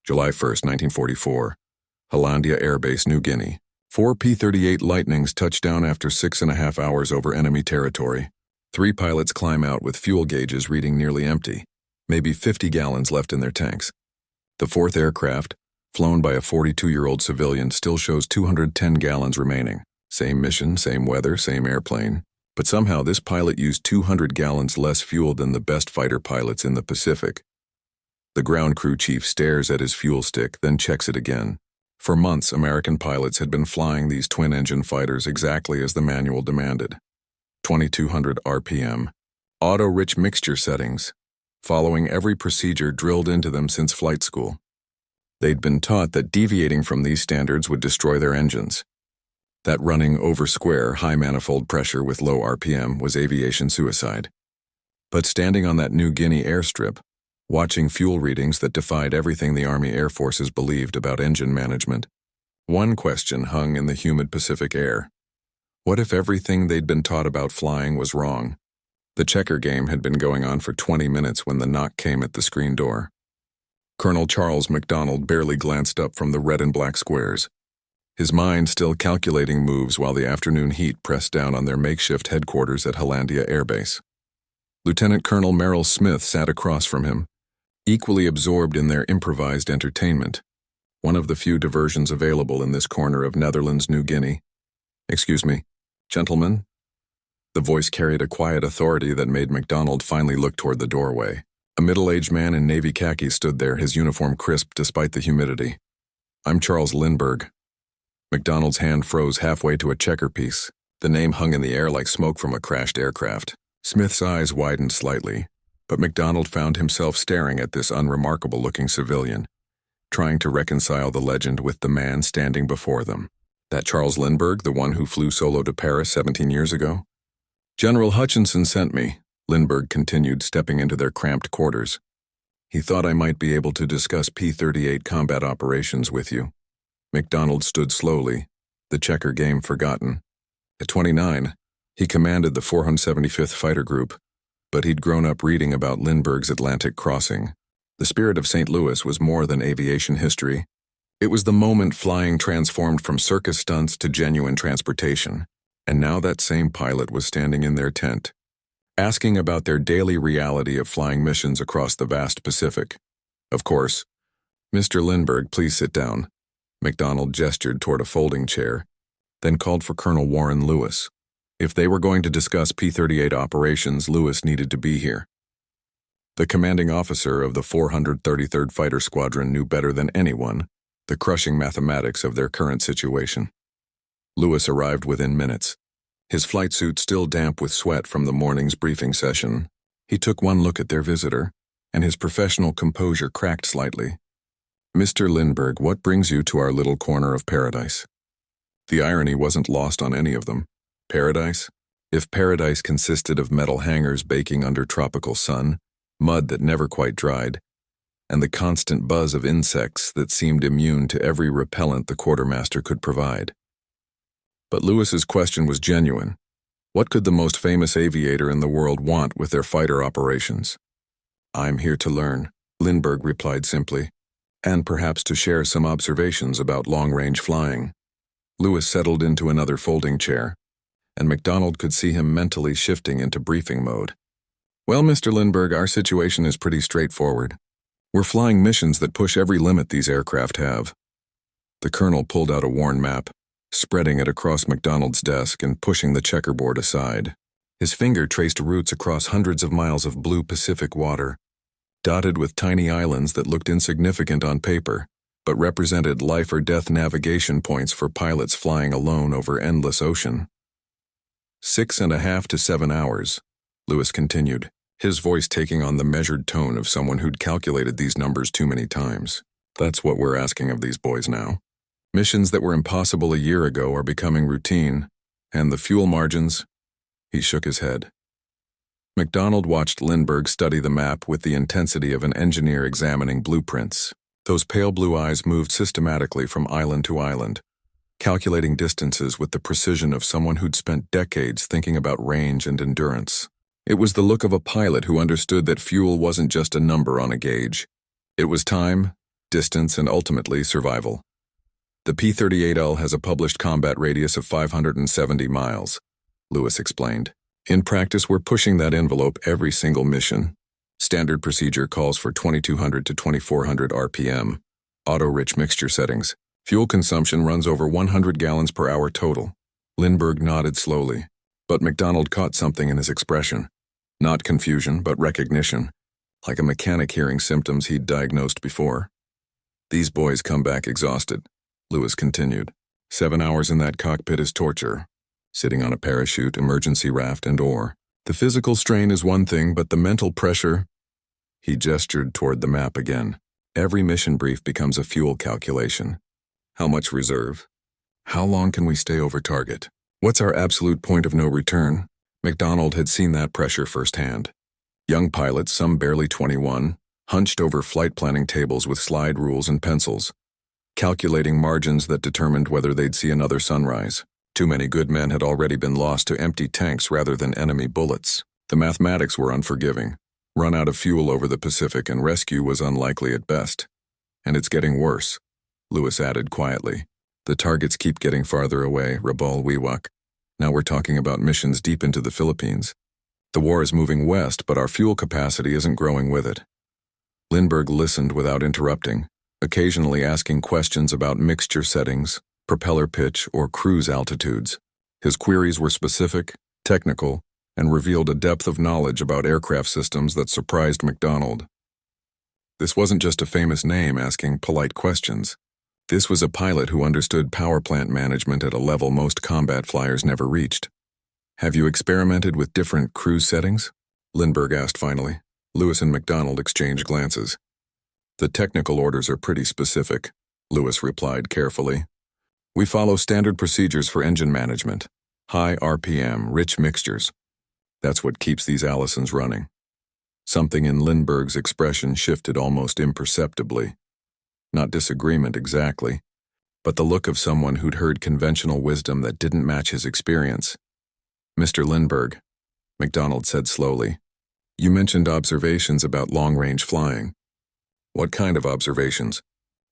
July 1, 1944. Hollandia Air Base, New Guinea. 4 P-38 Lightnings touch down after 6.5 hours over enemy territory. 3 pilots climb out with fuel gauges reading nearly empty, maybe 50 gallons left in their tanks. The 4th aircraft, flown by a 42-year-old civilian, still shows 210 gallons remaining. Same mission, same weather, same airplane. But somehow this pilot used 200 gallons less fuel than the best fighter pilots in the Pacific. The ground crew chief stares at his fuel stick, then checks it again. For months, American pilots had been flying these twin-engine fighters exactly as the manual demanded. 2200 RPM. Auto-rich mixture settings, following every procedure drilled into them since flight school. They'd been taught that deviating from these standards would destroy their engines. That running over square, high manifold pressure with low RPM was aviation suicide. But standing on that New Guinea airstrip, watching fuel readings that defied everything the Army Air Forces believed about engine management, one question hung in the humid Pacific air. What if everything they'd been taught about flying was wrong? The checker game had been going on for 20 minutes when the knock came at the screen door. Colonel Charles MacDonald barely glanced up from the red and black squares, his mind still calculating moves while the afternoon heat pressed down on their makeshift headquarters at Hollandia Air Base. Lieutenant Colonel Merrill Smith sat across from him, equally absorbed in their improvised entertainment, one of the few diversions available in this corner of Netherlands, New Guinea. "Excuse me, gentlemen?" The voice carried a quiet authority that made MacDonald finally look toward the doorway. A middle-aged man in navy khaki stood there, his uniform crisp despite the humidity. "I'm Charles Lindbergh." MacDonald's hand froze halfway to a checker piece. The name hung in the air like smoke from a crashed aircraft. Smith's eyes widened slightly, but MacDonald found himself staring at this unremarkable-looking civilian, trying to reconcile the legend with the man standing before them. That Charles Lindbergh, the one who flew solo to Paris 17 years ago? "General Hutchinson sent me," Lindbergh continued, stepping into their cramped quarters. "He thought I might be able to discuss P-38 combat operations with you." MacDonald stood slowly, the checker game forgotten. At 29, he commanded the 475th Fighter Group, but he'd grown up reading about Lindbergh's Atlantic crossing. The Spirit of St. Louis was more than aviation history. It was the moment flying transformed from circus stunts to genuine transportation, and now that same pilot was standing in their tent, asking about their daily reality of flying missions across the vast Pacific. "Of course. Mr. Lindbergh, please sit down." MacDonald gestured toward a folding chair, then called for Colonel Warren Lewis. If they were going to discuss P-38 operations, Lewis needed to be here. The commanding officer of the 433rd Fighter Squadron knew better than anyone the crushing mathematics of their current situation. Lewis arrived within minutes, his flight suit still damp with sweat from the morning's briefing session. He took one look at their visitor, and his professional composure cracked slightly. "Mr. Lindbergh, what brings you to our little corner of paradise?" The irony wasn't lost on any of them. Paradise? If paradise consisted of metal hangars baking under tropical sun, mud that never quite dried, and the constant buzz of insects that seemed immune to every repellent the quartermaster could provide. But Lewis's question was genuine. What could the most famous aviator in the world want with their fighter operations? "I'm here to learn," Lindbergh replied simply, "and perhaps to share some observations about long-range flying." Lewis settled into another folding chair, and MacDonald could see him mentally shifting into briefing mode. "Well, Mr. Lindbergh, our situation is pretty straightforward. We're flying missions that push every limit these aircraft have." The colonel pulled out a worn map, spreading it across MacDonald's desk and pushing the checkerboard aside. His finger traced routes across hundreds of miles of blue Pacific water, dotted with tiny islands that looked insignificant on paper, but represented life-or-death navigation points for pilots flying alone over endless ocean. 6.5 to 7 hours, Lewis continued, his voice taking on the measured tone of someone who'd calculated these numbers too many times. "That's what we're asking of these boys now. Missions that were impossible a year ago are becoming routine, and the fuel margins..." He shook his head. MacDonald watched Lindbergh study the map with the intensity of an engineer examining blueprints. Those pale blue eyes moved systematically from island to island, calculating distances with the precision of someone who'd spent decades thinking about range and endurance. It was the look of a pilot who understood that fuel wasn't just a number on a gauge. It was time, distance, and ultimately survival. The P-38L has a published combat radius of 570 miles, Lewis explained. In practice, we're pushing that envelope every single mission. Standard procedure calls for 2200 to 2400 RPM. Auto-rich mixture settings. Fuel consumption runs over 100 gallons per hour total. Lindbergh nodded slowly, but MacDonald caught something in his expression. Not confusion, but recognition, like a mechanic hearing symptoms he'd diagnosed before. These boys come back exhausted, Lewis continued. 7 hours in that cockpit is torture. Sitting on a parachute, emergency raft, and oar. The physical strain is one thing, but the mental pressure... He gestured toward the map again. Every mission brief becomes a fuel calculation. How much reserve? How long can we stay over target? What's our absolute point of no return? MacDonald had seen that pressure firsthand. Young pilots, some barely 21, hunched over flight planning tables with slide rules and pencils, calculating margins that determined whether they'd see another sunrise. Too many good men had already been lost to empty tanks rather than enemy bullets. The mathematics were unforgiving. Run out of fuel over the Pacific and rescue was unlikely at best. And it's getting worse, Lewis added quietly. The targets keep getting farther away, WWII. Now we're talking about missions deep into the Philippines. The war is moving west, but our fuel capacity isn't growing with it. Lindbergh listened without interrupting, occasionally asking questions about mixture settings, propeller pitch, or cruise altitudes. His queries were specific, technical, and revealed a depth of knowledge about aircraft systems that surprised MacDonald. This wasn't just a famous name asking polite questions. This was a pilot who understood power plant management at a level most combat flyers never reached. Have you experimented with different cruise settings? Lindbergh asked finally. Lewis and MacDonald exchanged glances. The technical orders are pretty specific, Lewis replied carefully. We follow standard procedures for engine management. High RPM, rich mixtures. That's what keeps these Allisons running. Something in Lindbergh's expression shifted almost imperceptibly. Not disagreement exactly, but the look of someone who'd heard conventional wisdom that didn't match his experience. Mr. Lindbergh, MacDonald said slowly, you mentioned observations about long-range flying. What kind of observations?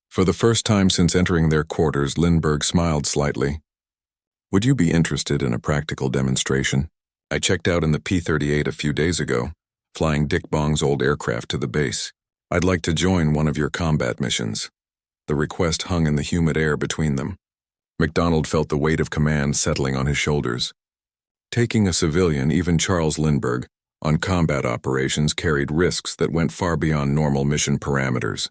For the first time since entering their quarters, Lindbergh smiled slightly. Would you be interested in a practical demonstration? I checked out in the P-38 a few days ago, flying Dick Bong's old aircraft to the base. I'd like to join one of your combat missions. The request hung in the humid air between them. MacDonald felt the weight of command settling on his shoulders. Taking a civilian, even Charles Lindbergh, on combat operations carried risks that went far beyond normal mission parameters.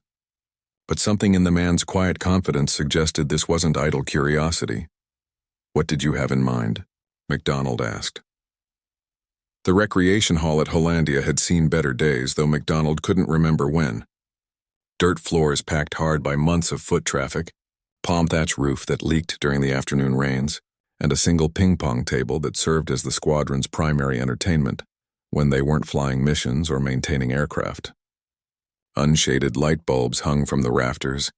But something in the man's quiet confidence suggested this wasn't idle curiosity. What did you have in mind? MacDonald asked. The recreation hall at Hollandia had seen better days, though MacDonald couldn't remember when. Dirt floors packed hard by months of foot traffic, palm thatch roof that leaked during the afternoon rains, and a single ping-pong table that served as the squadron's primary entertainment when they weren't flying missions or maintaining aircraft. Unshaded light bulbs hung from the rafters,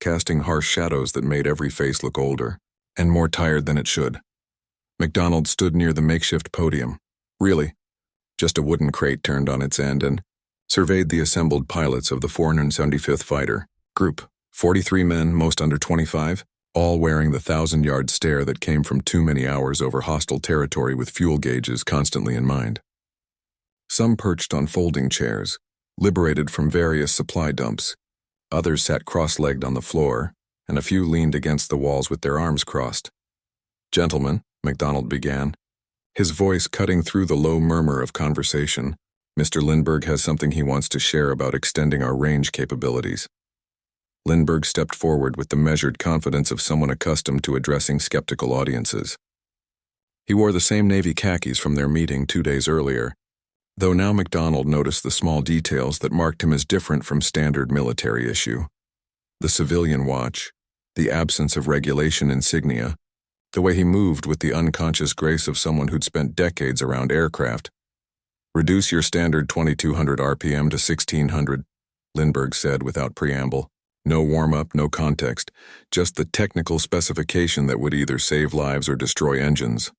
casting harsh shadows that made every face look older and more tired than it should. MacDonald stood near the makeshift podium. Really, just a wooden crate turned on its end, and surveyed the assembled pilots of the 475th Fighter Group, 43 men, most under 25, all wearing the 1,000-yard stare that came from too many hours over hostile territory with fuel gauges constantly in mind. Some perched on folding chairs, liberated from various supply dumps. Others sat cross-legged on the floor, and a few leaned against the walls with their arms crossed. Gentlemen, MacDonald began, his voice cutting through the low murmur of conversation. Mr. Lindbergh has something he wants to share about extending our range capabilities. Lindbergh stepped forward with the measured confidence of someone accustomed to addressing skeptical audiences. He wore the same Navy khakis from their meeting 2 days earlier, though now MacDonald noticed the small details that marked him as different from standard military issue. The civilian watch, the absence of regulation insignia, the way he moved with the unconscious grace of someone who'd spent decades around aircraft. Reduce your standard 2200 RPM to 1600, Lindbergh said without preamble. No warm-up, no context, just the technical specification that would either save lives or destroy engines.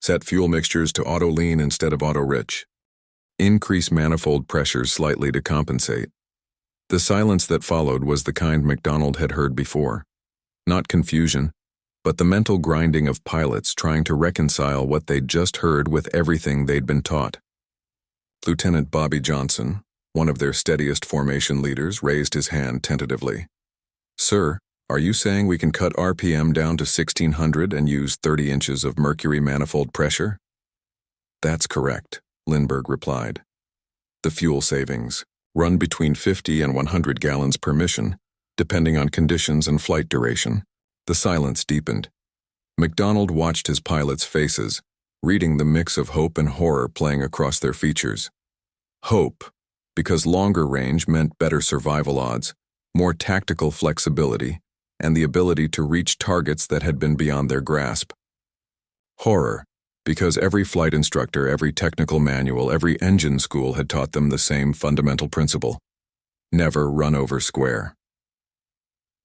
Set fuel mixtures to auto-lean instead of auto-rich. Increase manifold pressures slightly to compensate. The silence that followed was the kind MacDonald had heard before. Not confusion, but the mental grinding of pilots trying to reconcile what they'd just heard with everything they'd been taught. Lieutenant Bobby Johnson, one of their steadiest formation leaders, raised his hand tentatively. "Sir, are you saying we can cut RPM down to 1600 and use 30 inches of mercury manifold pressure?" "That's correct," Lindbergh replied. "The fuel savings run between 50 and 100 gallons per mission, depending on conditions and flight duration." The silence deepened. MacDonald watched his pilots' faces, reading the mix of hope and horror playing across their features. Hope, because longer range meant better survival odds, more tactical flexibility, and the ability to reach targets that had been beyond their grasp. Horror, because every flight instructor, every technical manual, every engine school had taught them the same fundamental principle: never run over square.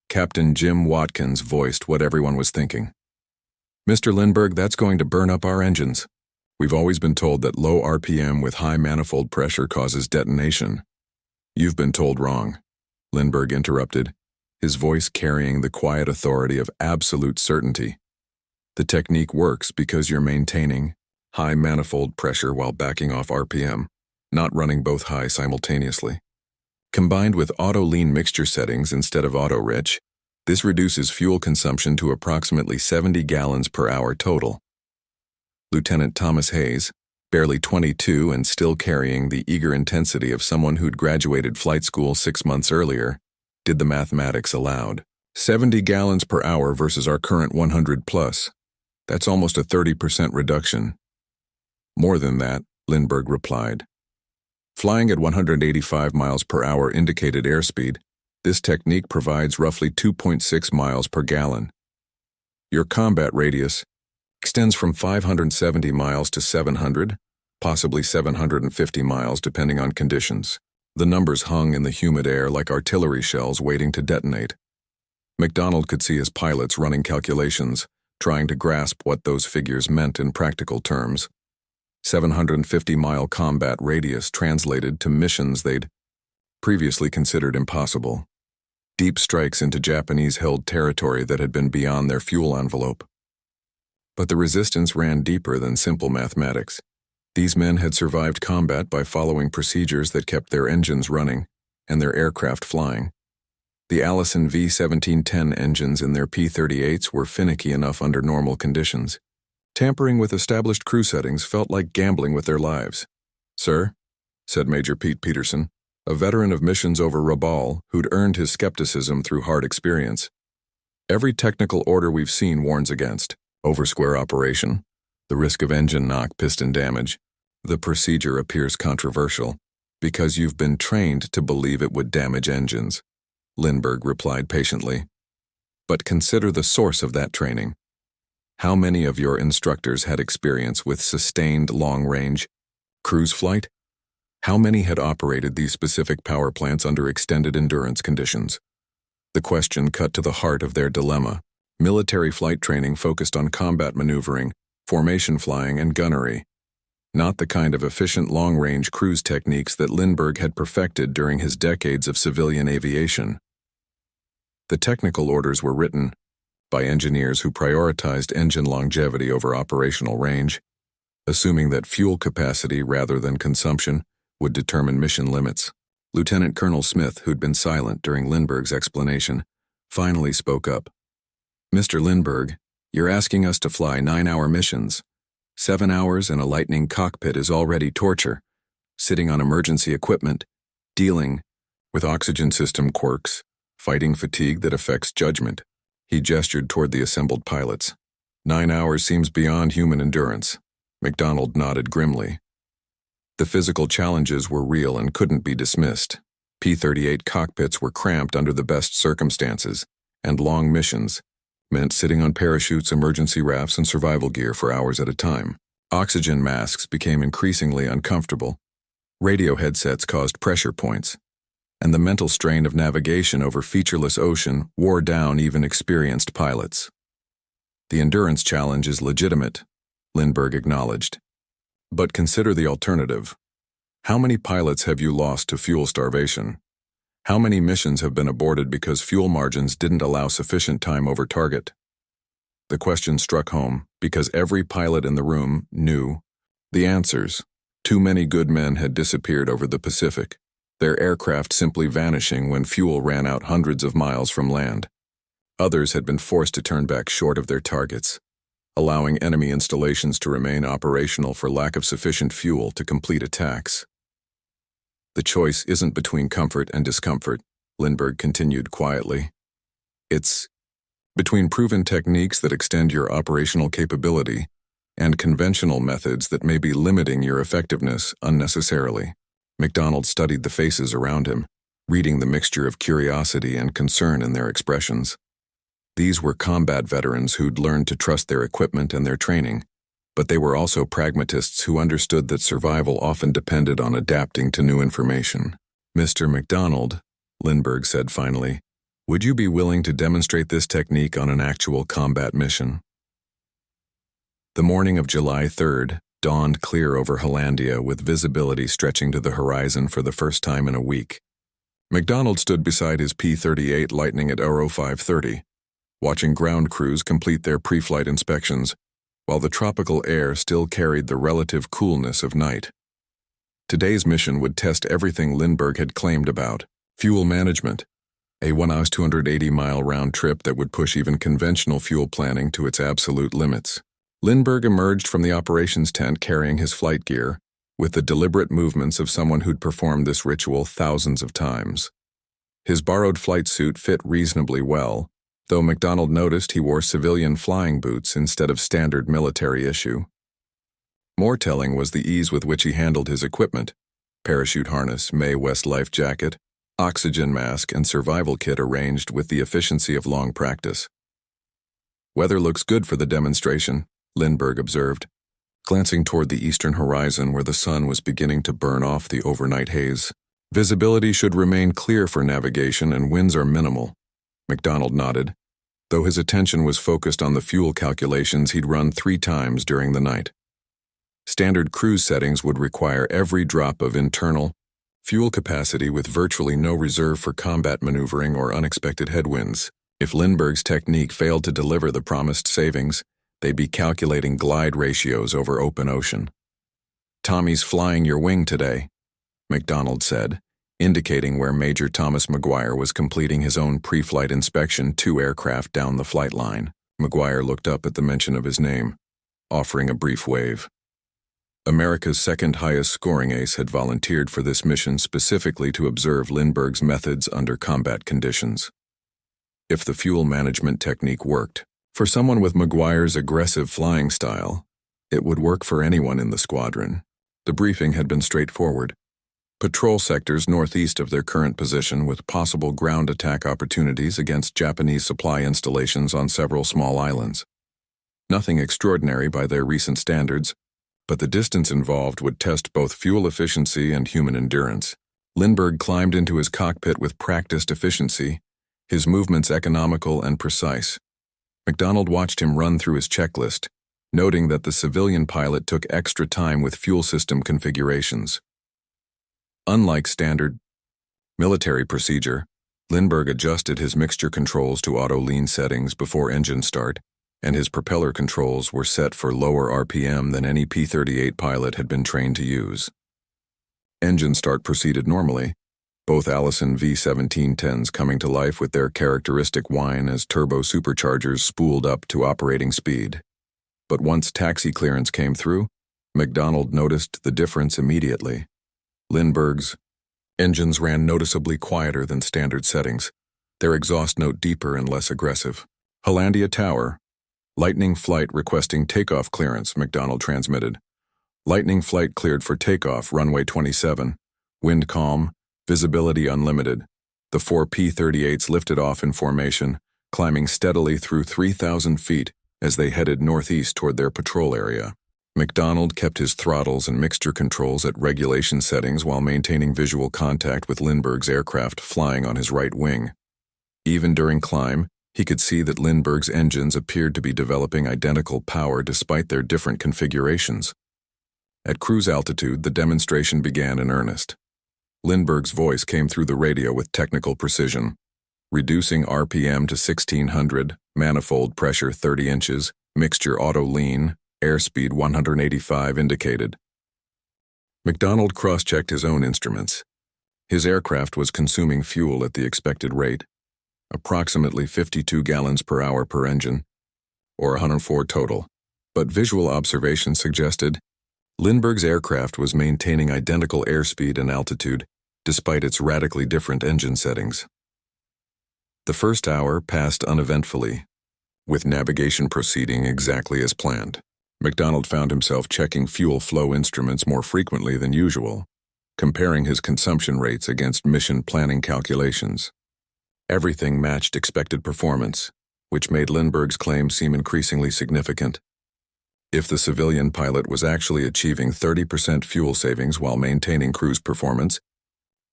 Captain Jim Watkins voiced what everyone was thinking. "Mr. Lindbergh, that's going to burn up our engines. We've always been told that low RPM with high manifold pressure causes detonation." "You've been told wrong," Lindbergh interrupted, his voice carrying the quiet authority of absolute certainty. "The technique works because you're maintaining high manifold pressure while backing off RPM, not running both high simultaneously. Combined with auto-lean mixture settings instead of auto-rich, this reduces fuel consumption to approximately 70 gallons per hour total." Lieutenant Thomas Hayes, barely 22 and still carrying the eager intensity of someone who'd graduated flight school 6 months earlier, did the mathematics aloud. 70 gallons per hour versus our current 100 plus. That's almost a 30% reduction. "More than that," Lindbergh replied. "Flying at 185 miles per hour indicated airspeed, this technique provides roughly 2.6 miles per gallon. Your combat radius extends from 570 miles to 700, possibly 750 miles depending on conditions." The numbers hung in the humid air like artillery shells waiting to detonate. MacDonald could see his pilots running calculations, trying to grasp what those figures meant in practical terms. 750-mile combat radius translated to missions they'd previously considered impossible. Deep strikes into Japanese-held territory that had been beyond their fuel envelope. But the resistance ran deeper than simple mathematics. These men had survived combat by following procedures that kept their engines running and their aircraft flying. The Allison V-1710 engines in their P-38s were finicky enough under normal conditions. Tampering with established crew settings felt like gambling with their lives. "Sir," said Major Pete Peterson, a veteran of missions over Rabaul who'd earned his skepticism through hard experience, "every technical order we've seen warns against over-square operation, the risk of engine knock, piston damage. The procedure appears controversial because you've been trained to believe it would damage engines," Lindbergh replied patiently. "But consider the source of that training. How many of your instructors had experience with sustained long-range cruise flight? How many had operated these specific power plants under extended endurance conditions?" The question cut to the heart of their dilemma. Military flight training focused on combat maneuvering, formation flying, and gunnery, not the kind of efficient long-range cruise techniques that Lindbergh had perfected during his decades of civilian aviation. The technical orders were written by engineers who prioritized engine longevity over operational range, assuming that fuel capacity rather than consumption would determine mission limits. Lieutenant Colonel Smith, who'd been silent during Lindbergh's explanation, finally spoke up. "Mr. Lindbergh, you're asking us to fly 9-hour missions. 7 hours in a Lightning cockpit is already torture, sitting on emergency equipment, dealing with oxygen system quirks, fighting fatigue that affects judgment." He gestured toward the assembled pilots. 9 hours seems beyond human endurance." MacDonald nodded grimly. The physical challenges were real and couldn't be dismissed. P-38 cockpits were cramped under the best circumstances, and long missions meant sitting on parachutes, emergency rafts, and survival gear for hours at a time. Oxygen masks became increasingly uncomfortable. Radio headsets caused pressure points, and the mental strain of navigation over featureless ocean wore down even experienced pilots. "The endurance challenge is legitimate," Lindbergh acknowledged. "But consider the alternative. How many pilots have you lost to fuel starvation? How many missions have been aborted because fuel margins didn't allow sufficient time over target? The question struck home because every pilot in the room knew the answers. Too many good men had disappeared over the Pacific, their aircraft simply vanishing when fuel ran out hundreds of miles from land. Others had been forced to turn back short of their targets, allowing enemy installations to remain operational for lack of sufficient fuel to complete attacks. The choice isn't between comfort and discomfort, Lindbergh continued quietly. It's between proven techniques that extend your operational capability and conventional methods that may be limiting your effectiveness unnecessarily. MacDonald studied the faces around him, reading the mixture of curiosity and concern in their expressions. These were combat veterans who'd learned to trust their equipment and their training, but they were also pragmatists who understood that survival often depended on adapting to new information. "Mr. MacDonald," Lindbergh said finally, "would you be willing to demonstrate this technique on an actual combat mission?" The morning of July 3rd dawned clear over Hollandia with visibility stretching to the horizon for the first time in a week. MacDonald stood beside his P-38 Lightning at 0530, watching ground crews complete their pre-flight inspections, while the tropical air still carried the relative coolness of night. Today's mission would test everything Lindbergh had claimed about fuel management, a 1,280-mile round trip that would push even conventional fuel planning to its absolute limits. Lindbergh emerged from the operations tent carrying his flight gear, with the deliberate movements of someone who'd performed this ritual thousands of times. His borrowed flight suit fit reasonably well, though MacDonald noticed he wore civilian flying boots instead of standard military issue. More telling was the ease with which he handled his equipment: parachute harness, Mae West life jacket, oxygen mask, and survival kit arranged with the efficiency of long practice. "Weather looks good for the demonstration," Lindbergh observed, glancing toward the eastern horizon where the sun was beginning to burn off the overnight haze. "Visibility should remain clear for navigation and winds are minimal." MacDonald nodded, though his attention was focused on the fuel calculations he'd run 3 times during the night. Standard cruise settings would require every drop of internal fuel capacity with virtually no reserve for combat maneuvering or unexpected headwinds. If Lindbergh's technique failed to deliver the promised savings, they'd be calculating glide ratios over open ocean. "Tommy's flying your wing today," MacDonald said, indicating where Major Thomas McGuire was completing his own pre-flight inspection 2 aircraft down the flight line. McGuire looked up at the mention of his name, offering a brief wave. America's second highest scoring ace had volunteered for this mission specifically to observe Lindbergh's methods under combat conditions. If the fuel management technique worked, for someone with McGuire's aggressive flying style, it would work for anyone in the squadron. The briefing had been straightforward. Patrol sectors northeast of their current position with possible ground attack opportunities against Japanese supply installations on several small islands. Nothing extraordinary by their recent standards, but the distance involved would test both fuel efficiency and human endurance. Lindbergh climbed into his cockpit with practiced efficiency, his movements economical and precise. MacDonald watched him run through his checklist, noting that the civilian pilot took extra time with fuel system configurations. Unlike standard military procedure, Lindbergh adjusted his mixture controls to auto lean settings before engine start, and his propeller controls were set for lower RPM than any P-38 pilot had been trained to use. Engine start proceeded normally, both Allison V-1710s coming to life with their characteristic whine as turbo superchargers spooled up to operating speed. But once taxi clearance came through, MacDonald noticed the difference immediately. Lindbergh's engines ran noticeably quieter than standard settings, their exhaust note deeper and less aggressive. "Hollandia Tower. Lightning flight requesting takeoff clearance," MacDonald transmitted. "Lightning flight cleared for takeoff, runway 27. Wind calm, visibility unlimited." The 4 P-38s lifted off in formation, climbing steadily through 3,000 feet as they headed northeast toward their patrol area. MacDonald kept his throttles and mixture controls at regulation settings while maintaining visual contact with Lindbergh's aircraft flying on his right wing. Even during climb, he could see that Lindbergh's engines appeared to be developing identical power despite their different configurations. At cruise altitude, the demonstration began in earnest. Lindbergh's voice came through the radio with technical precision. Reducing RPM to 1600, manifold pressure 30 inches, mixture auto lean, airspeed 185 indicated. McDonald cross-checked his own instruments. His aircraft was consuming fuel at the expected rate, approximately 52 gallons per hour per engine, or 104 total. But visual observation suggested Lindbergh's aircraft was maintaining identical airspeed and altitude, despite its radically different engine settings. The first hour passed uneventfully, with navigation proceeding exactly as planned. McDonald found himself checking fuel flow instruments more frequently than usual, comparing his consumption rates against mission planning calculations. Everything matched expected performance, which made Lindbergh's claim seem increasingly significant. If the civilian pilot was actually achieving 30% fuel savings while maintaining cruise performance,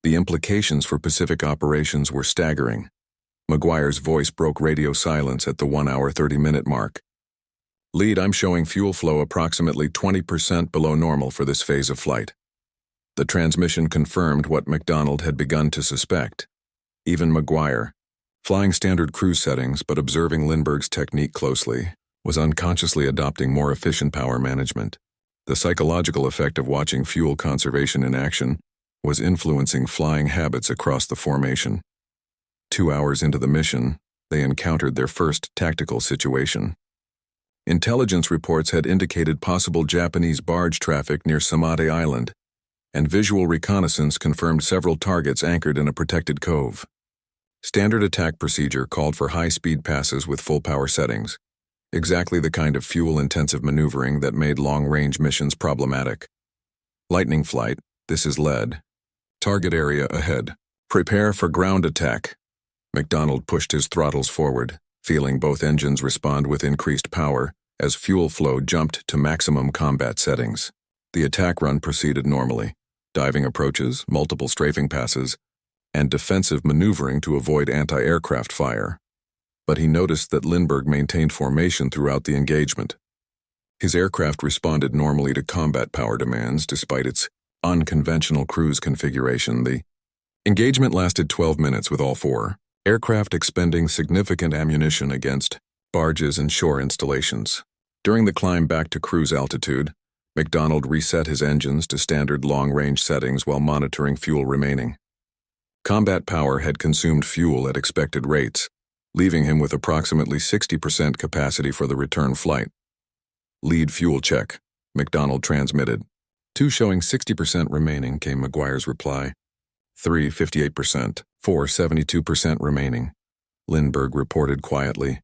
the implications for Pacific operations were staggering. McGuire's voice broke radio silence at the 1 hour 30-minute mark. "Lead, I'm showing fuel flow approximately 20% below normal for this phase of flight." The transmission confirmed what McDonald had begun to suspect. Even McGuire, flying standard cruise settings but observing Lindbergh's technique closely, was unconsciously adopting more efficient power management. The psychological effect of watching fuel conservation in action was influencing flying habits across the formation. 2 hours into the mission, they encountered their first tactical situation. Intelligence reports had indicated possible Japanese barge traffic near Samade Island, and visual reconnaissance confirmed several targets anchored in a protected cove. Standard attack procedure called for high-speed passes with full power settings, exactly the kind of fuel-intensive maneuvering that made long-range missions problematic. Lightning flight, this is lead. Target area ahead. Prepare for ground attack. McDonald pushed his throttles forward, feeling both engines respond with increased power as fuel flow jumped to maximum combat settings. The attack run proceeded normally, diving approaches, multiple strafing passes, and defensive maneuvering to avoid anti-aircraft fire. But he noticed that Lindbergh maintained formation throughout the engagement. His aircraft responded normally to combat power demands despite its unconventional cruise configuration. The engagement lasted 12 minutes with all four aircraft expending significant ammunition against barges and shore installations. During the climb back to cruise altitude, McDonald reset his engines to standard long-range settings while monitoring fuel remaining. Combat power had consumed fuel at expected rates, leaving him with approximately 60% capacity for the return flight. "Lead fuel check," McDonald transmitted. 2 showing 60% remaining, came McGuire's reply. 3, 58%. 4, 72% remaining, Lindbergh reported quietly.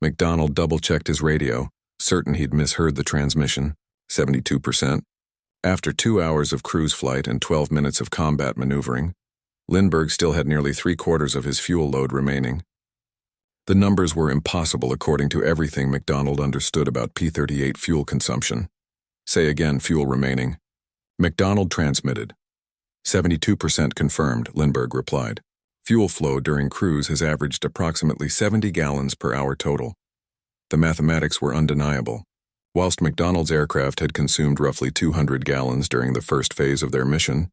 McDonald double-checked his radio, certain he'd misheard the transmission. 72%. After 2 hours of cruise flight and 12 minutes of combat maneuvering, Lindbergh still had nearly 3/4 of his fuel load remaining. The numbers were impossible according to everything McDonald understood about P-38 fuel consumption. "Say again, fuel remaining." McDonald transmitted. 72% confirmed, Lindbergh replied. Fuel flow during cruise has averaged approximately 70 gallons per hour total. The mathematics were undeniable. Whilst McDonald's aircraft had consumed roughly 200 gallons during the first phase of their mission,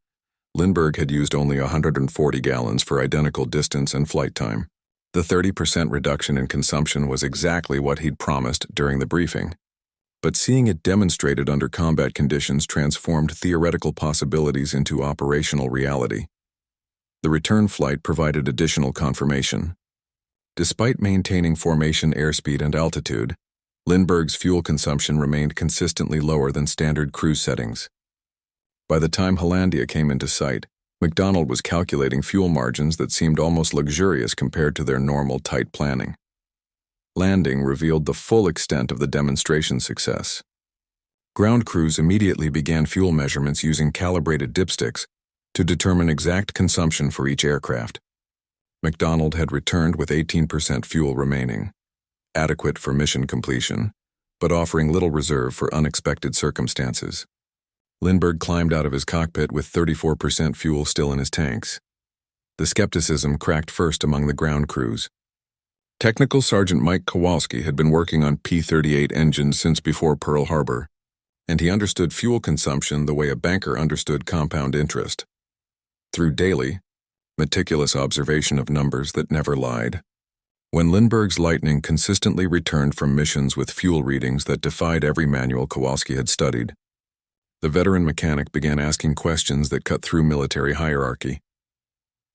Lindbergh had used only 140 gallons for identical distance and flight time. The 30% reduction in consumption was exactly what he'd promised during the briefing. But seeing it demonstrated under combat conditions transformed theoretical possibilities into operational reality. The return flight provided additional confirmation. Despite maintaining formation airspeed and altitude, Lindbergh's fuel consumption remained consistently lower than standard cruise settings. By the time Hollandia came into sight, McDonald was calculating fuel margins that seemed almost luxurious compared to their normal tight planning. Landing revealed the full extent of the demonstration success. Ground crews immediately began fuel measurements using calibrated dipsticks to determine exact consumption for each aircraft. McDonald had returned with 18% fuel remaining, adequate for mission completion, but offering little reserve for unexpected circumstances. Lindbergh climbed out of his cockpit with 34% fuel still in his tanks. The skepticism cracked first among the ground crews. Technical Sergeant Mike Kowalski had been working on P-38 engines since before Pearl Harbor, and he understood fuel consumption the way a banker understood compound interest. through daily, meticulous observation of numbers that never lied. When Lindbergh's Lightning consistently returned from missions with fuel readings that defied every manual Kowalski had studied, the veteran mechanic began asking questions that cut through military hierarchy.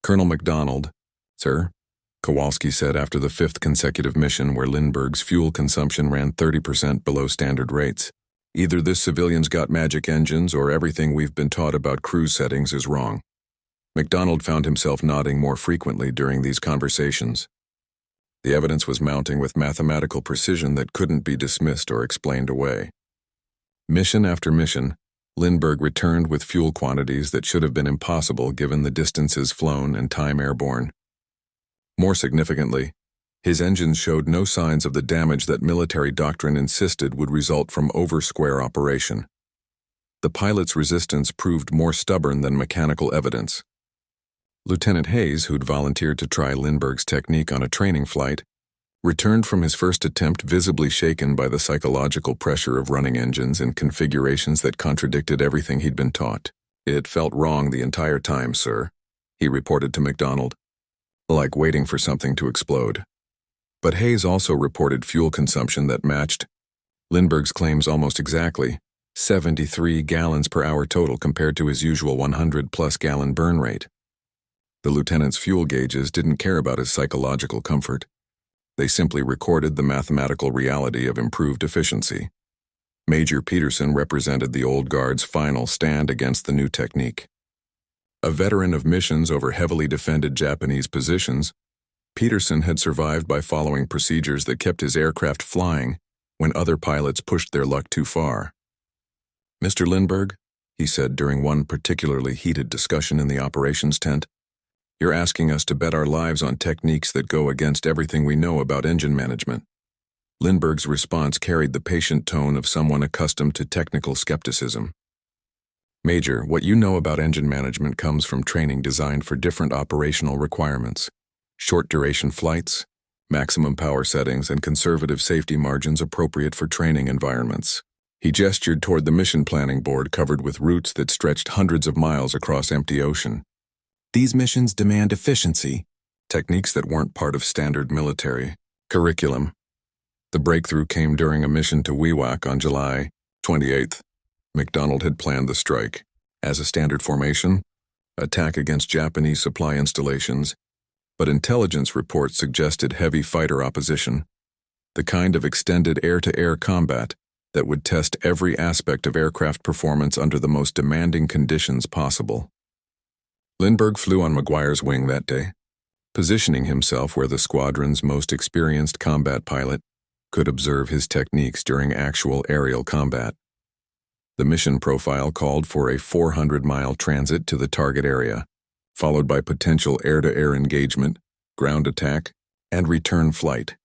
"Colonel MacDonald, sir," Kowalski said after the 5th consecutive mission where Lindbergh's fuel consumption ran 30% below standard rates, "either this civilian's got magic engines or everything we've been taught about cruise settings is wrong." MacDonald found himself nodding more frequently during these conversations. The evidence was mounting with mathematical precision that couldn't be dismissed or explained away. Mission after mission, Lindbergh returned with fuel quantities that should have been impossible given the distances flown and time airborne. More significantly, his engines showed no signs of the damage that military doctrine insisted would result from over-square operation. The pilot's resistance proved more stubborn than mechanical evidence. Lieutenant Hayes, who'd volunteered to try Lindbergh's technique on a training flight, returned from his first attempt visibly shaken by the psychological pressure of running engines in configurations that contradicted everything he'd been taught. "It felt wrong the entire time, sir," he reported to MacDonald, "like waiting for something to explode." But Hayes also reported fuel consumption that matched Lindbergh's claims almost exactly, 73 gallons per hour total compared to his usual 100-plus gallon burn rate. The lieutenant's fuel gauges didn't care about his psychological comfort. They simply recorded the mathematical reality of improved efficiency. Major Peterson represented the old guard's final stand against the new technique. A veteran of missions over heavily defended Japanese positions, Peterson had survived by following procedures that kept his aircraft flying when other pilots pushed their luck too far. "Mr. Lindbergh," he said during one particularly heated discussion in the operations tent, "you're asking us to bet our lives on techniques that go against everything we know about engine management." Lindbergh's response carried the patient tone of someone accustomed to technical skepticism. "Major, what you know about engine management comes from training designed for different operational requirements: short-duration flights, maximum power settings, and conservative safety margins appropriate for training environments." He gestured toward the mission planning board covered with routes that stretched hundreds of miles across empty ocean. "These missions demand efficiency, techniques that weren't part of standard military curriculum." The breakthrough came during a mission to WWII on July 28th. MacDonald had planned the strike as a standard formation, attack against Japanese supply installations, but intelligence reports suggested heavy fighter opposition, the kind of extended air-to-air combat that would test every aspect of aircraft performance under the most demanding conditions possible. Lindbergh flew on McGuire's wing that day, positioning himself where the squadron's most experienced combat pilot could observe his techniques during actual aerial combat. The mission profile called for a 400-mile transit to the target area, followed by potential air-to-air engagement, ground attack, and return flight.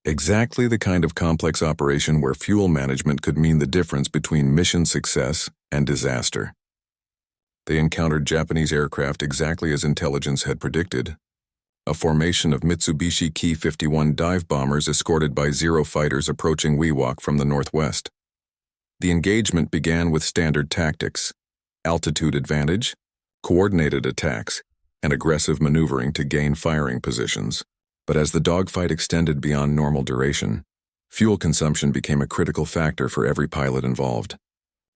Exactly the kind of complex operation where fuel management could mean the difference between mission success and disaster. They encountered Japanese aircraft exactly as intelligence had predicted, a formation of Mitsubishi Ki-51 dive bombers escorted by Zero fighters approaching WWII from the northwest. The engagement began with standard tactics: altitude advantage, coordinated attacks, and aggressive maneuvering to gain firing positions. But as the dogfight extended beyond normal duration, fuel consumption became a critical factor for every pilot involved.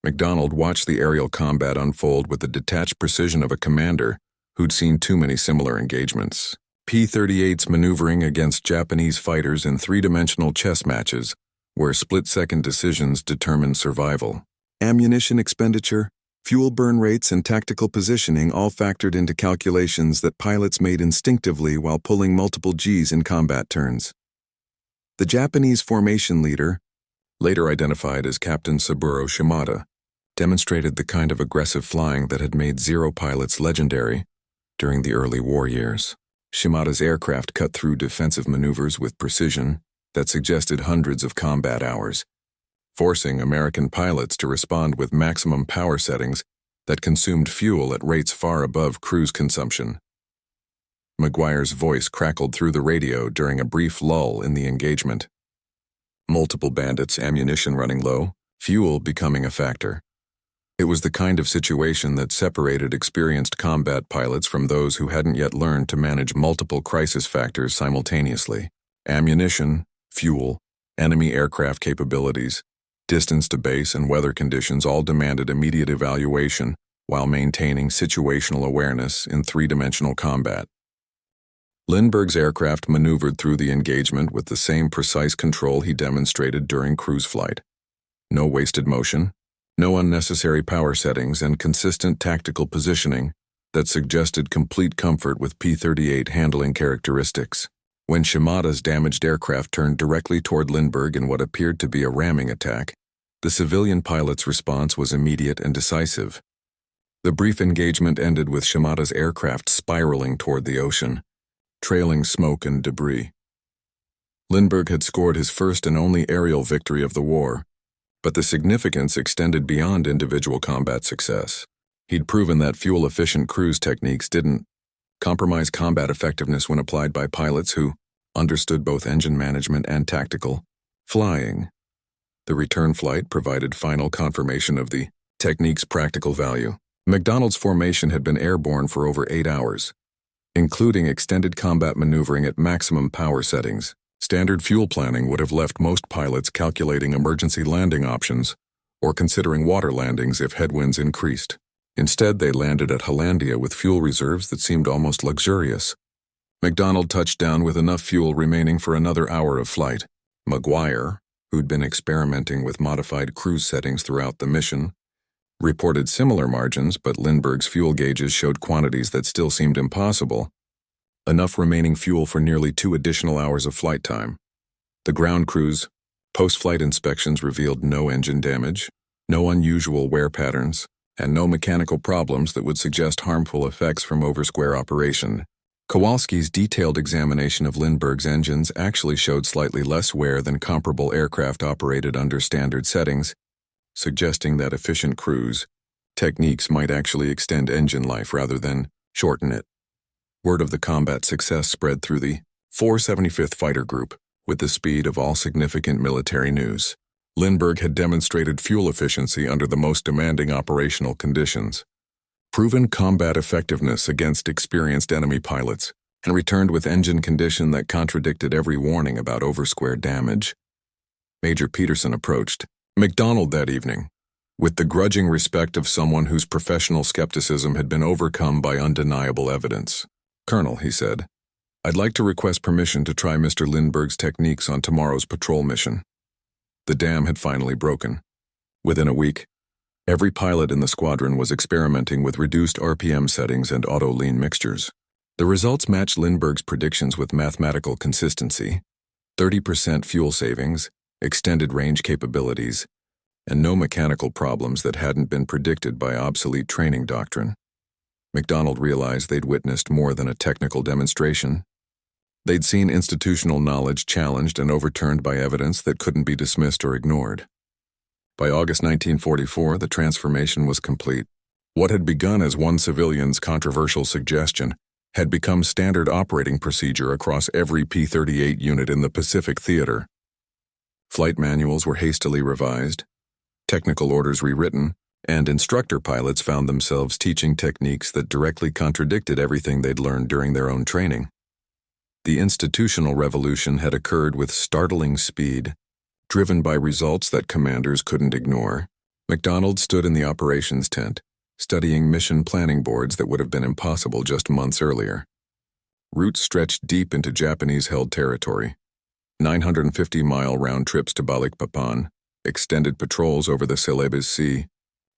MacDonald watched the aerial combat unfold with the detached precision of a commander who'd seen too many similar engagements. P-38s maneuvering against Japanese fighters in three-dimensional chess matches, where split-second decisions determined survival. Ammunition expenditure, fuel burn rates, and tactical positioning all factored into calculations that pilots made instinctively while pulling multiple Gs in combat turns. The Japanese formation leader, later identified as Captain Saburo Shimada, demonstrated the kind of aggressive flying that had made Zero pilots legendary during the early war years. Shimada's aircraft cut through defensive maneuvers with precision that suggested hundreds of combat hours, forcing American pilots to respond with maximum power settings that consumed fuel at rates far above cruise consumption. McGuire's voice crackled through the radio during a brief lull in the engagement. Multiple bandits, ammunition running low, fuel becoming a factor. It was the kind of situation that separated experienced combat pilots from those who hadn't yet learned to manage multiple crisis factors simultaneously. Ammunition, fuel, enemy aircraft capabilities, distance to base, and weather conditions all demanded immediate evaluation while maintaining situational awareness in three-dimensional combat. Lindbergh's aircraft maneuvered through the engagement with the same precise control he demonstrated during cruise flight. No wasted motion, no unnecessary power settings, and consistent tactical positioning that suggested complete comfort with P-38 handling characteristics. When Shimada's damaged aircraft turned directly toward Lindbergh in what appeared to be a ramming attack, the civilian pilot's response was immediate and decisive. The brief engagement ended with Shimada's aircraft spiraling toward the ocean, trailing smoke and debris. Lindbergh had scored his first and only aerial victory of the war, but the significance extended beyond individual combat success. He'd proven that fuel-efficient cruise techniques didn't compromise combat effectiveness when applied by pilots who understood both engine management and tactical flying. The return flight provided final confirmation of the technique's practical value. McDonald's formation had been airborne for over 8 hours, including extended combat maneuvering at maximum power settings. Standard fuel planning would have left most pilots calculating emergency landing options or considering water landings if headwinds increased. Instead, they landed at Hollandia with fuel reserves that seemed almost luxurious. McDonald touched down with enough fuel remaining for another hour of flight. McGuire, who'd been experimenting with modified cruise settings throughout the mission, reported similar margins, but Lindbergh's fuel gauges showed quantities that still seemed impossible. Enough remaining fuel for nearly 2 additional hours of flight time. The ground crew's post-flight inspections revealed no engine damage, no unusual wear patterns, and no mechanical problems that would suggest harmful effects from oversquare operation. Kowalski's detailed examination of Lindbergh's engines actually showed slightly less wear than comparable aircraft operated under standard settings, suggesting that efficient cruise techniques might actually extend engine life rather than shorten it. Word of the combat success spread through the 475th Fighter Group with the speed of all significant military news. Lindbergh had demonstrated fuel efficiency under the most demanding operational conditions, proven combat effectiveness against experienced enemy pilots, and returned with engine condition that contradicted every warning about oversquare damage. Major Peterson approached McDonald that evening with the grudging respect of someone whose professional skepticism had been overcome by undeniable evidence. "Colonel," he said, "I'd like to request permission to try Mr. Lindbergh's techniques on tomorrow's patrol mission." The dam had finally broken. Within a week, every pilot in the squadron was experimenting with reduced RPM settings and auto-lean mixtures. The results matched Lindbergh's predictions with mathematical consistency: 30% fuel savings, extended range capabilities, and no mechanical problems that hadn't been predicted by obsolete training doctrine. McDonald realized they'd witnessed more than a technical demonstration. They'd seen institutional knowledge challenged and overturned by evidence that couldn't be dismissed or ignored. By August 1944, the transformation was complete. What had begun as one civilian's controversial suggestion had become standard operating procedure across every P-38 unit in the Pacific Theater. Flight manuals were hastily revised, technical orders rewritten, and instructor pilots found themselves teaching techniques that directly contradicted everything they'd learned during their own training. The institutional revolution had occurred with startling speed, driven by results that commanders couldn't ignore. McDonald stood in the operations tent, studying mission planning boards that would have been impossible just months earlier. Routes stretched deep into Japanese-held territory. 950-mile round trips to Balikpapan, extended patrols over the Celebes Sea,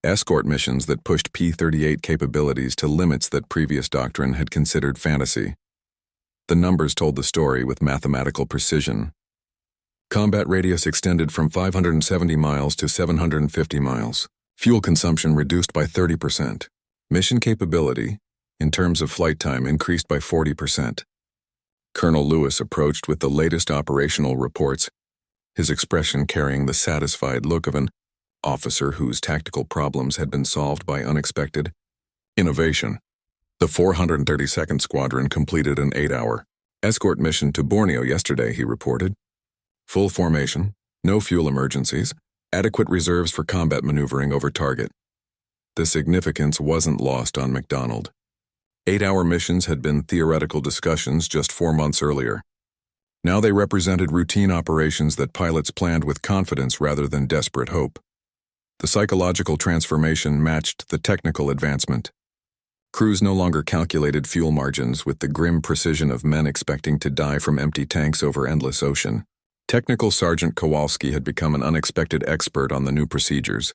escort missions that pushed P-38 capabilities to limits that previous doctrine had considered fantasy. The numbers told the story with mathematical precision. Combat radius extended from 570 miles to 750 miles. Fuel consumption reduced by 30%. Mission capability, in terms of flight time, increased by 40%. Colonel Lewis approached with the latest operational reports, his expression carrying the satisfied look of an officer whose tactical problems had been solved by unexpected innovation. The 432nd Squadron completed an 8-hour escort mission to Borneo yesterday, he reported. Full formation, no fuel emergencies, adequate reserves for combat maneuvering over target. The significance wasn't lost on MacDonald. 8-hour missions had been theoretical discussions just 4 months earlier. Now they represented routine operations that pilots planned with confidence rather than desperate hope. The psychological transformation matched the technical advancement. Crews no longer calculated fuel margins with the grim precision of men expecting to die from empty tanks over endless ocean. Technical Sergeant Kowalski had become an unexpected expert on the new procedures,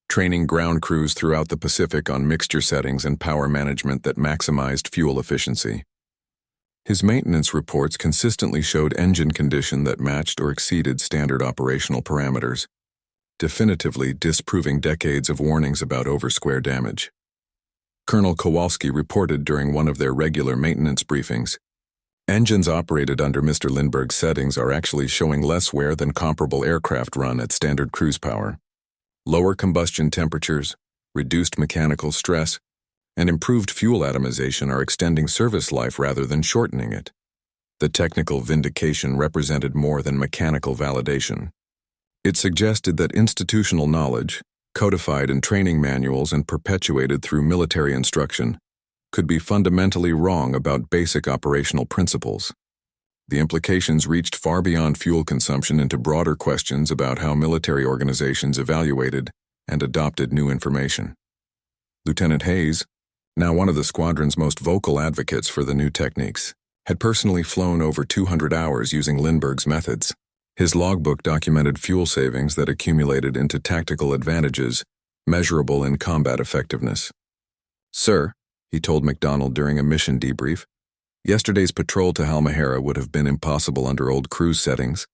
training ground crews throughout the Pacific on mixture settings and power management that maximized fuel efficiency. His maintenance reports consistently showed engine condition that matched or exceeded standard operational parameters, definitively disproving decades of warnings about oversquare damage. Colonel Kowalski reported during one of their regular maintenance briefings, "Engines operated under Mr. Lindbergh's settings are actually showing less wear than comparable aircraft run at standard cruise power. Lower combustion temperatures, reduced mechanical stress, and improved fuel atomization are extending service life rather than shortening it." The technical vindication represented more than mechanical validation. It suggested that institutional knowledge, codified in training manuals and perpetuated through military instruction, could be fundamentally wrong about basic operational principles. The implications reached far beyond fuel consumption into broader questions about how military organizations evaluated and adopted new information. Lieutenant Hayes, now one of the squadron's most vocal advocates for the new techniques, had personally flown over 200 hours using Lindbergh's methods. His logbook documented fuel savings that accumulated into tactical advantages, measurable in combat effectiveness. "Sir," he told MacDonald during a mission debrief, "yesterday's patrol to Halmahera would have been impossible under old cruise settings.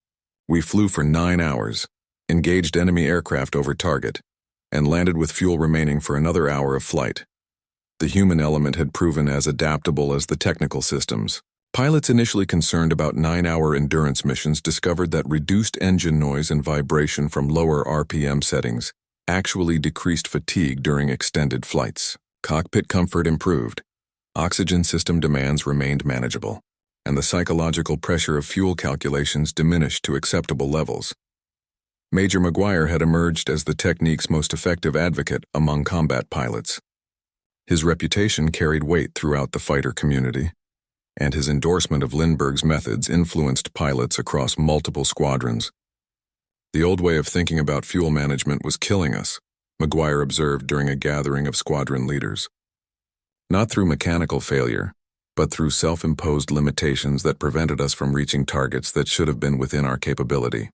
We flew for 9 hours, engaged enemy aircraft over target, and landed with fuel remaining for another hour of flight. The human element had proven as adaptable as the technical systems." Pilots initially concerned about 9-hour endurance missions discovered that reduced engine noise and vibration from lower RPM settings actually decreased fatigue during extended flights. Cockpit comfort improved, oxygen system demands remained manageable, and the psychological pressure of fuel calculations diminished to acceptable levels. Major McGuire had emerged as the technique's most effective advocate among combat pilots. His reputation carried weight throughout the fighter community, and his endorsement of Lindbergh's methods influenced pilots across multiple squadrons. "The old way of thinking about fuel management was killing us," McGuire observed during a gathering of squadron leaders. "Not through mechanical failure, but through self-imposed limitations that prevented us from reaching targets that should have been within our capability."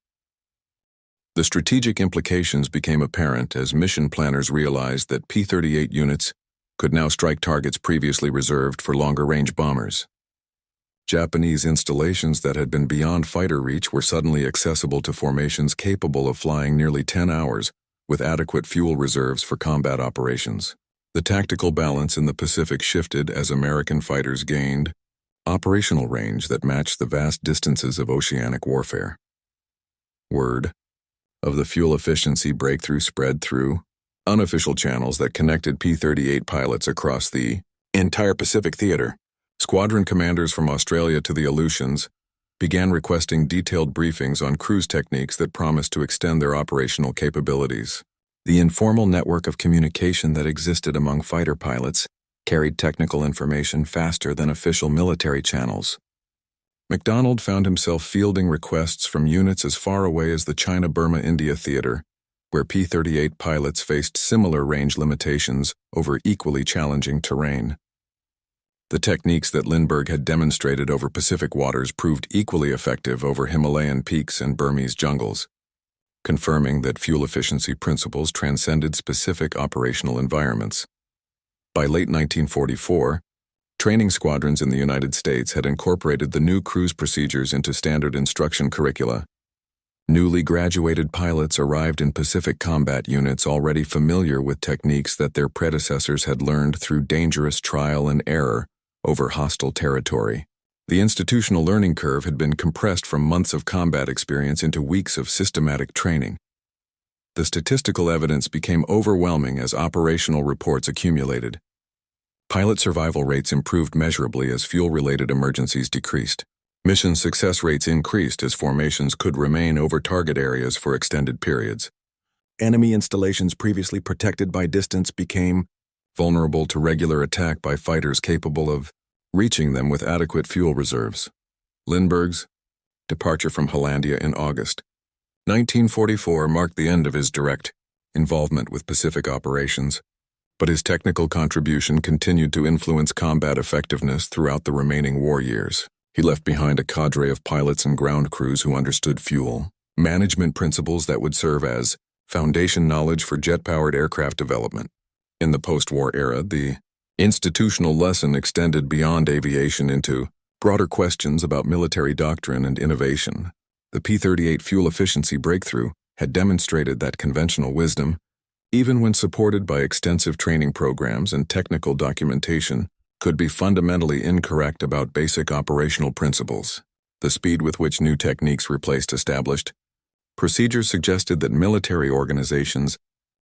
The strategic implications became apparent as mission planners realized that P-38 units could now strike targets previously reserved for longer-range bombers. Japanese installations that had been beyond fighter reach were suddenly accessible to formations capable of flying nearly 10 hours with adequate fuel reserves for combat operations. The tactical balance in the Pacific shifted as American fighters gained operational range that matched the vast distances of oceanic warfare. Word of the fuel efficiency breakthrough spread through unofficial channels that connected P-38 pilots across the entire Pacific theater. Squadron commanders from Australia to the Aleutians began requesting detailed briefings on cruise techniques that promised to extend their operational capabilities. The informal network of communication that existed among fighter pilots carried technical information faster than official military channels. MacDonald found himself fielding requests from units as far away as the China-Burma-India theater, where P-38 pilots faced similar range limitations over equally challenging terrain. The techniques that Lindbergh had demonstrated over Pacific waters proved equally effective over Himalayan peaks and Burmese jungles, confirming that fuel efficiency principles transcended specific operational environments. By late 1944, training squadrons in the United States had incorporated the new cruise procedures into standard instruction curricula. Newly graduated pilots arrived in Pacific combat units already familiar with techniques that their predecessors had learned through dangerous trial and error over hostile territory. The institutional learning curve had been compressed from months of combat experience into weeks of systematic training. The statistical evidence became overwhelming as operational reports accumulated. Pilot survival rates improved measurably as fuel-related emergencies decreased. Mission success rates increased as formations could remain over target areas for extended periods. Enemy installations previously protected by distance became vulnerable to regular attack by fighters capable of reaching them with adequate fuel reserves. Lindbergh's departure from Hollandia in August 1944 marked the end of his direct involvement with Pacific operations, but his technical contribution continued to influence combat effectiveness throughout the remaining war years. He left behind a cadre of pilots and ground crews who understood fuel management principles that would serve as foundation knowledge for jet-powered aircraft development. In the post-war era, the institutional lesson extended beyond aviation into broader questions about military doctrine and innovation. The P-38 fuel efficiency breakthrough had demonstrated that conventional wisdom, even when supported by extensive training programs and technical documentation, could be fundamentally incorrect about basic operational principles. The speed with which new techniques replaced established procedures suggested that military organizations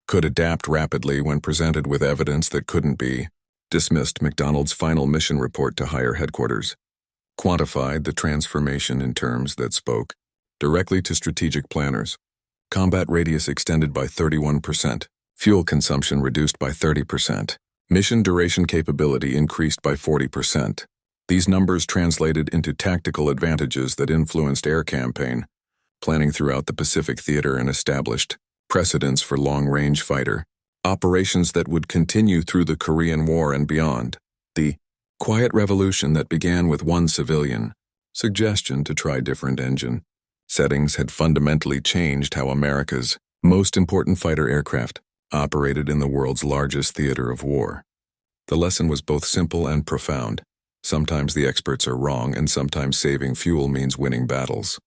could adapt rapidly when presented with evidence that couldn't be dismissed. McDonald's final mission report to higher headquarters quantified the transformation in terms that spoke directly to strategic planners. Combat radius extended by 31%, fuel consumption reduced by 30%, mission duration capability increased by 40%. These numbers translated into tactical advantages that influenced air campaign planning throughout the Pacific theater and established precedents for long-range fighter operations that would continue through the Korean War and beyond. The quiet revolution that began with one civilian suggestion to try different engine settings had fundamentally changed how America's most important fighter aircraft operated in the world's largest theater of war. The lesson was both simple and profound. Sometimes the experts are wrong, and sometimes saving fuel means winning battles.